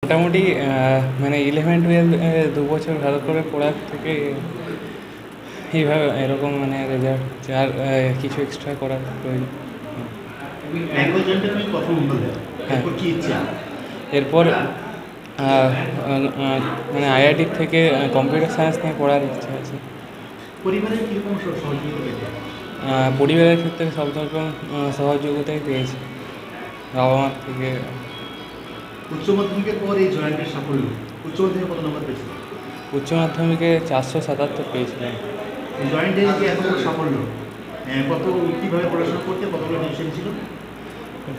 মোটামুটি মানে 11-12 দু বছর ভালো করে পড়ার থেকে এইভাবে এরকম মানে রেজাল্ট হচ্ছে। আর কিছু এক্সট্রা করার প্রয়োজন। অ্যাগ্রোজেন্টের প্রথম হলে হ্যাঁ, এরপর কি ইচ্ছা? এরপর মানে আইআইটির থেকে কম্পিউটার সায়েন্স নিয়ে পড়ার ইচ্ছা আছে। পরিবারের কীরকম সহযোগিতা পেতে? পরিবারের ক্ষেত্রে সব রকম সহযোগিতাই পেয়েছি বাবা মার থেকে। উচ্চ মাধ্যমিকের পর এই জয়েন্টের সাফল্য, উচ্চ মাধ্যমিকে কত নম্বর পেয়েছিল? উচ্চ মাধ্যমিকে 477 পেয়েছিলাম। জয়েন্টের যে এত বড় সাফল্য, কত কীভাবে পড়াশোনা করতে, কতগুলো টিউশন ছিল?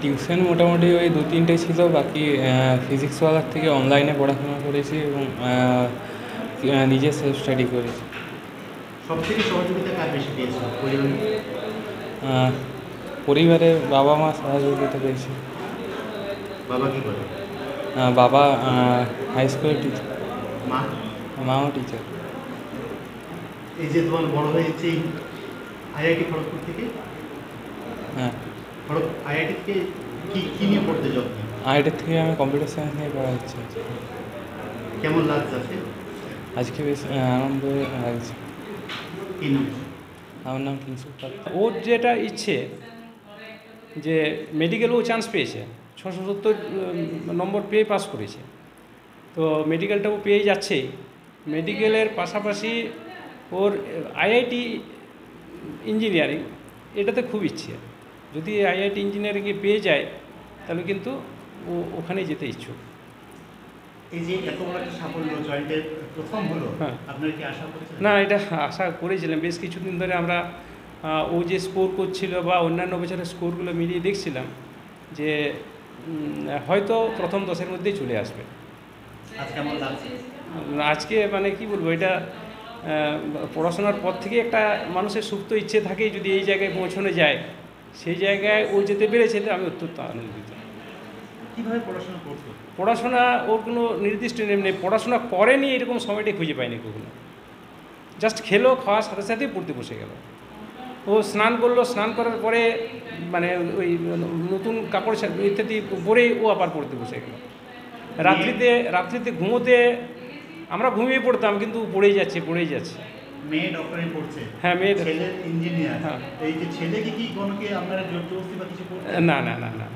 টিউশন মোটামুটি ওই 2-3টে ছিল, বাকি ফিজিক্সওয়ালার থেকে অনলাইনে পড়াশোনা করেছি এবং নিজে সেলফ স্টাডি করেছি। সবথেকে সহযোগিতা কার বেশি পেয়েছিল পরিবারে? পরিবারে বাবা মা সহযোগিতা পেয়েছি। বাবা কী করে? বাবা হাই স্কুলের টিচার, মা? মাও টিচার। এই যে তোমার বড় হয়েছে আইআইটি খড়গপুর থেকে, হ্যাঁ, আইআইটি থেকে কী নিয়ে পড়তে যাও? আইআইটির থেকে আমি কম্পিউটার সায়েন্স নিয়ে পড়ার ইচ্ছা আছে। কেমন লাগছে আজকে? আজকে বেশ আনন্দ লাগছে। কী নাম? আমার নাম কিংসুক পাত্র। ওর যেটা ইচ্ছে যে মেডিকেলও চান্স পেয়েছে, 670 নম্বর পেয়ে পাস করেছে, তো মেডিকেলটাও পেয়ে যাচ্ছে। মেডিকেলের পাশাপাশি ওর আইআইটি ইঞ্জিনিয়ারিং এটাতে খুব ইচ্ছে। যদি আইআইটি ইঞ্জিনিয়ারিংয়ে পেয়ে যায় তাহলে কিন্তু ও ওখানেই যেতে ইচ্ছুক। এই যে এত বড় একটা সাফল্য জয়েন্টের প্রথম হলো, হ্যাঁ, আপনার কি আশা করেছিলেন? না, এটা আশা করেছিলাম। বেশ কিছুদিন ধরে আমরা ও যে স্কোর করছিল বা অন্যান্য বছরের স্কোরগুলো মিলিয়ে দেখছিলাম যে হয়তো প্রথম 10-এর মধ্যেই চলে আসবে। আজ কেমন লাগছে? আজকে মানে কি বলবো, এটা পড়াশোনার পর থেকে একটা মানুষের সুপ্ত ইচ্ছে থাকে, যদি এই জায়গায় পৌঁছানো যায়, সেই জায়গায় ও যেতে পেরেছে, আমি অত্যন্ত আনন্দিত। কীভাবে পড়াশোনা করতো? পড়াশোনা ওর কোনো নির্দিষ্ট নেম নেই, পড়াশোনা করেনি এরকম সময়টাই খুঁজে পায়নি কখনো। জাস্ট খেলো, খাওয়ার সাথে সাথেই পড়তে বসে গেল। ও স্নান করলো, স্নান করার পরে মানে ওই নতুন কাপড় ইত্যাদি পরেই ও আবার পড়তে বসে গেল। রাত্রিতে ঘুমোতে আমরা ঘুমিয়ে পড়তাম, কিন্তু পড়েই যাচ্ছে। মেয়ে ডক্টরে পড়ছে, হ্যাঁ, মেয়ে ছেলে ইঞ্জিনিয়ার। হ্যাঁ। এই যে ছেলেকে কি কোনোকে আপনারা জোরজবস্তি বা কিছু করতেন? না,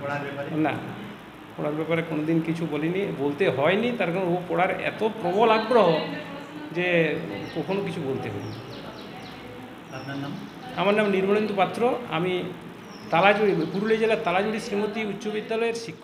পড়ার ব্যাপারে? না, পড়ার ব্যাপারে কোনোদিন কিছু বলিনি, বলতে হয়নি। তার কারণ ও পড়ার এত প্রবল আগ্রহ যে কখনো কিছু বলতে হয়নি। আপনার নাম? আমার নাম নির্মলেন্দু পাত্র। আমি পুরুলিয়া জেলার তালাজুড়ি শ্রীমতী উচ্চ বিদ্যালয়ের শিক্ষক।